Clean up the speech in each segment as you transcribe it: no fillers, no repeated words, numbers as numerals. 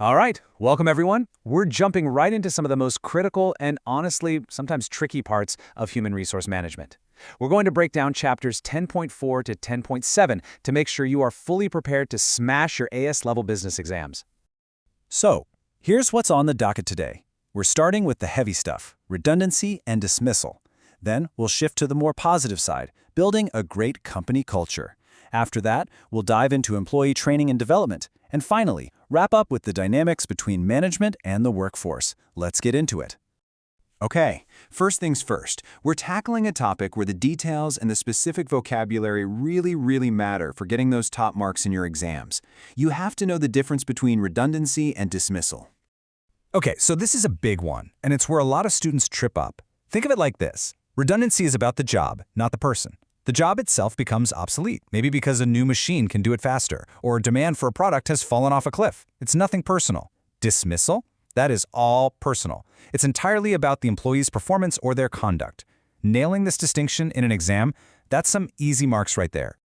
All right, welcome everyone. We're jumping right into some of the most critical and honestly, sometimes tricky parts of human resource management. We're going to break down chapters 10.4 to 10.7 to make sure you are fully prepared to smash your AS level business exams. So, here's what's on the docket today. We're starting with the heavy stuff, redundancy and dismissal. Then we'll shift to the more positive side, building a great company culture. After that, we'll dive into employee training and development. And finally, wrap up with the dynamics between management and the workforce. Let's get into it. Okay, first things first, we're tackling a topic where the details and the specific vocabulary really matter for getting those top marks in your exams. You have to know the difference between redundancy and dismissal. Okay, so this is a big one, and it's where a lot of students trip up. Think of it like this. Redundancy is about the job, not the person. The job itself becomes obsolete, maybe because a new machine can do it faster, or demand for a product has fallen off a cliff. It's nothing personal. Dismissal? That is all personal. It's entirely about the employee's performance or their conduct. Nailing this distinction in an exam, that's some easy marks right there.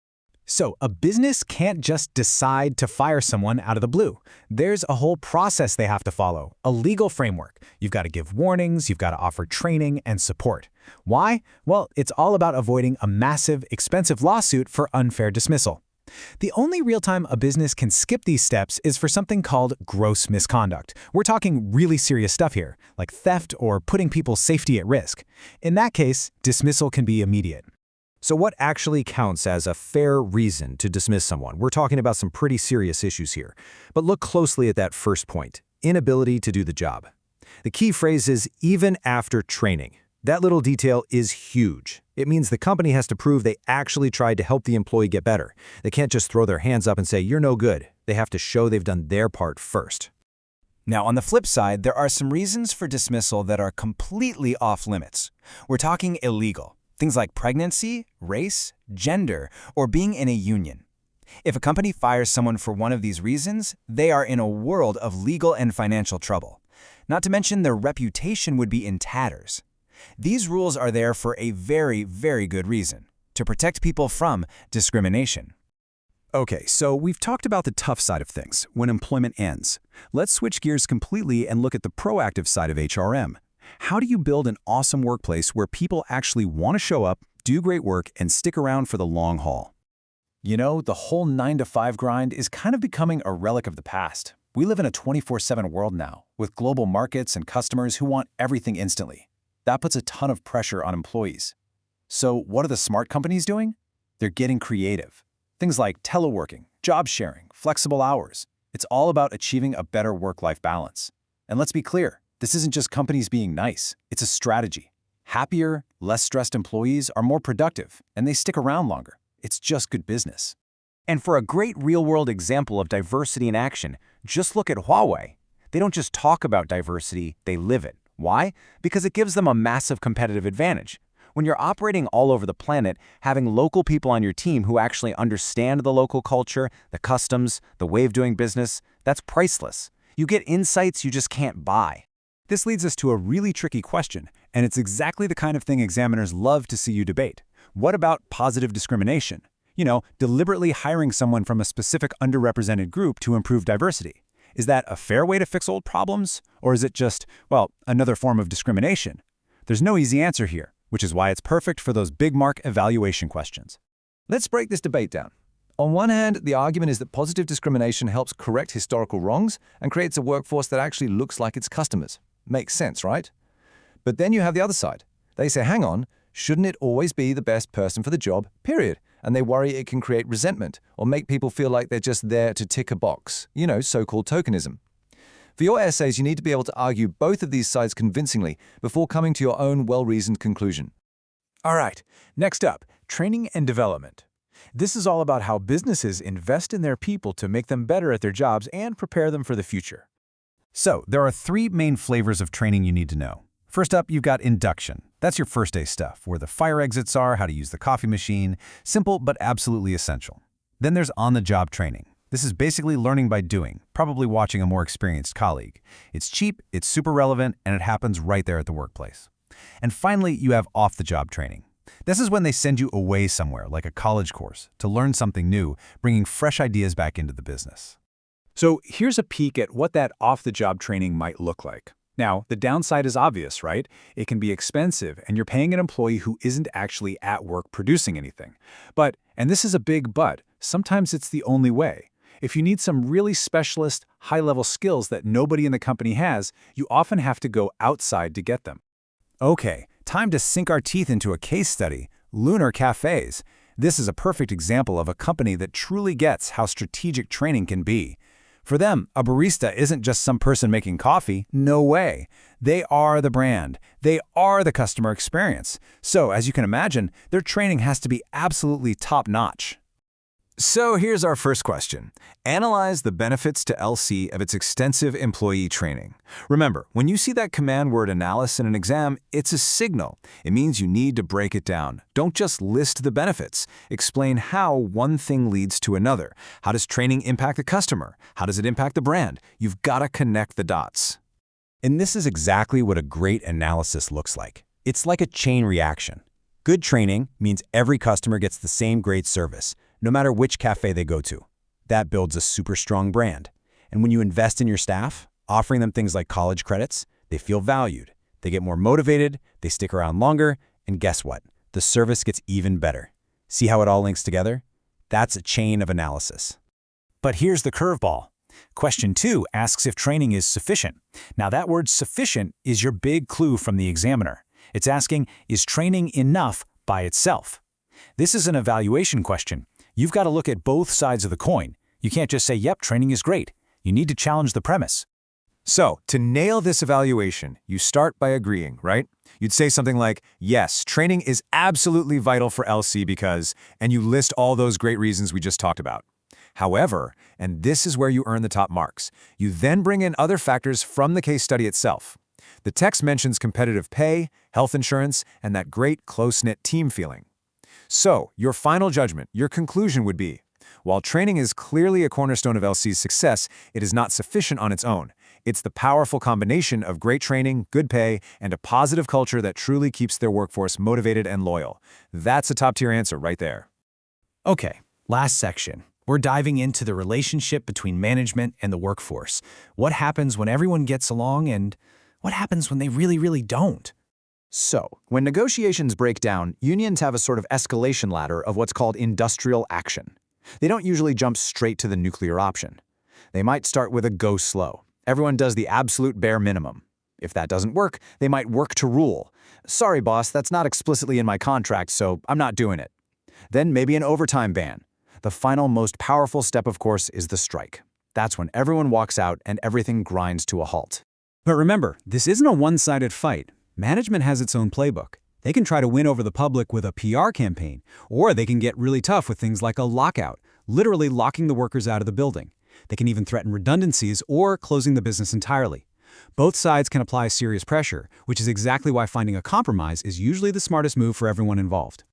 So, a business can't just decide to fire someone out of the blue. There's a whole process they have to follow, a legal framework. You've got to give warnings, you've got to offer training and support. Why? Well, it's all about avoiding a massive, expensive lawsuit for unfair dismissal. The only real time a business can skip these steps is for something called gross misconduct. We're talking really serious stuff here, like theft or putting people's safety at risk. In that case, dismissal can be immediate. So what actually counts as a fair reason to dismiss someone? We're talking about some pretty serious issues here. But look closely at that first point, inability to do the job. The key phrase is even after training. That little detail is huge. It means the company has to prove they actually tried to help the employee get better. They can't just throw their hands up and say, you're no good. They have to show they've done their part first. Now, on the flip side, there are some reasons for dismissal that are completely off limits. We're talking illegal. Things like pregnancy, race, gender, or being in a union. If a company fires someone for one of these reasons, they are in a world of legal and financial trouble. Not to mention their reputation would be in tatters. These rules are there for a very good reason, to protect people from discrimination. Okay, so we've talked about the tough side of things, when employment ends. Let's switch gears completely and look at the proactive side of HRM. How do you build an awesome workplace where people actually want to show up, do great work, and stick around for the long haul? You know, the whole 9-to-5 grind is kind of becoming a relic of the past. We live in a 24/7 world now, with global markets and customers who want everything instantly. That puts a ton of pressure on employees. So what are the smart companies doing? They're getting creative. Things like teleworking, job sharing, flexible hours. It's all about achieving a better work-life balance. And let's be clear, this isn't just companies being nice, it's a strategy. Happier, less stressed employees are more productive, and they stick around longer. It's just good business. And for a great real-world example of diversity in action, just look at Huawei. They don't just talk about diversity, they live it. Why? Because it gives them a massive competitive advantage. When you're operating all over the planet, having local people on your team who actually understand the local culture, the customs, the way of doing business, that's priceless. You get insights you just can't buy. This leads us to a really tricky question, and it's exactly the kind of thing examiners love to see you debate. What about positive discrimination? You know, deliberately hiring someone from a specific underrepresented group to improve diversity. Is that a fair way to fix old problems? Or is it just, well, another form of discrimination? There's no easy answer here, which is why it's perfect for those big mark evaluation questions. Let's break this debate down. On one hand, the argument is that positive discrimination helps correct historical wrongs and creates a workforce that actually looks like its customers. Makes sense, right? But then you have the other side. They say, hang on, shouldn't it always be the best person for the job, period? And they worry it can create resentment or make people feel like they're just there to tick a box, you know, so-called tokenism. For your essays, you need to be able to argue both of these sides convincingly before coming to your own well-reasoned conclusion. All right, next up, training and development. This is all about how businesses invest in their people to make them better at their jobs and prepare them for the future. So, there are three main flavors of training you need to know. First up, you've got induction. That's your first day stuff, where the fire exits are, how to use the coffee machine. Simple, but absolutely essential. Then there's on-the-job training. This is basically learning by doing, probably watching a more experienced colleague. It's cheap, it's super relevant, and it happens right there at the workplace. And finally, you have off-the-job training. This is when they send you away somewhere, like a college course, to learn something new, bringing fresh ideas back into the business. So here's a peek at what that off-the-job training might look like. Now, the downside is obvious, right? It can be expensive, and you're paying an employee who isn't actually at work producing anything. But, and this is a big but, sometimes it's the only way. If you need some really specialist, high-level skills that nobody in the company has, you often have to go outside to get them. Okay, time to sink our teeth into a case study, Lunar Cafes. This is a perfect example of a company that truly gets how strategic training can be. For them, a barista isn't just some person making coffee. No way. They are the brand. They are the customer experience. So, as you can imagine, their training has to be absolutely top-notch. So here's our first question. Analyze the benefits to LC of its extensive employee training. Remember, when you see that command word analysis in an exam, it's a signal. It means you need to break it down. Don't just list the benefits. Explain how one thing leads to another. How does training impact the customer? How does it impact the brand? You've got to connect the dots. And this is exactly what a great analysis looks like. It's like a chain reaction. Good training means every customer gets the same great service, no matter which cafe they go to. That builds a super strong brand. And when you invest in your staff, offering them things like college credits, they feel valued. They get more motivated, they stick around longer, and guess what? The service gets even better. See how it all links together? That's a chain of analysis. But here's the curveball. Question 2 asks if training is sufficient. Now that word sufficient is your big clue from the examiner. It's asking, is training enough by itself? This is an evaluation question. You've got to look at both sides of the coin. You can't just say, yep, training is great. You need to challenge the premise. So, to nail this evaluation, you start by agreeing, right? You'd say something like, yes, training is absolutely vital for LC because, and you list all those great reasons we just talked about. However, and this is where you earn the top marks, you then bring in other factors from the case study itself. The text mentions competitive pay, health insurance, and that great close-knit team feeling. So, your final judgment, your conclusion would be, while training is clearly a cornerstone of LC's success, it is not sufficient on its own. It's the powerful combination of great training, good pay, and a positive culture that truly keeps their workforce motivated and loyal. That's a top-tier answer right there. Okay, last section. We're diving into the relationship between management and the workforce. What happens when everyone gets along and what happens when they really don't? So, when negotiations break down, unions have a sort of escalation ladder of what's called industrial action. They don't usually jump straight to the nuclear option. They might start with a go slow. Everyone does the absolute bare minimum. If that doesn't work, they might work to rule. Sorry, boss, that's not explicitly in my contract, so I'm not doing it. Then maybe an overtime ban. The final, most powerful step, of course, is the strike. That's when everyone walks out and everything grinds to a halt. But remember, this isn't a one-sided fight. Management has its own playbook. They can try to win over the public with a PR campaign, or they can get really tough with things like a lockout, literally locking the workers out of the building. They can even threaten redundancies or closing the business entirely. Both sides can apply serious pressure, which is exactly why finding a compromise is usually the smartest move for everyone involved.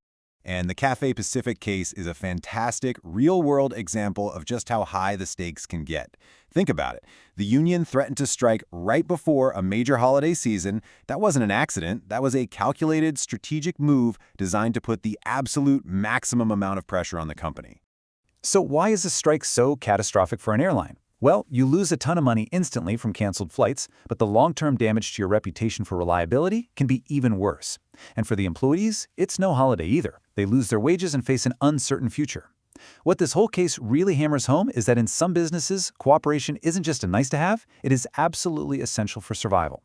And the Cathay Pacific case is a fantastic, real-world example of just how high the stakes can get. Think about it. The union threatened to strike right before a major holiday season. That wasn't an accident. That was a calculated, strategic move designed to put the absolute maximum amount of pressure on the company. So why is a strike so catastrophic for an airline? Well, you lose a ton of money instantly from canceled flights, but the long-term damage to your reputation for reliability can be even worse. And for the employees, it's no holiday either. They lose their wages and face an uncertain future. What this whole case really hammers home is that in some businesses, cooperation isn't just a nice-to-have, it is absolutely essential for survival.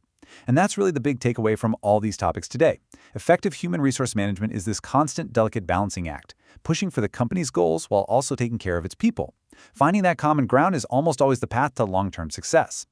And that's really the big takeaway from all these topics today. Effective human resource management is this constant, delicate balancing act, pushing for the company's goals while also taking care of its people. Finding that common ground is almost always the path to long-term success.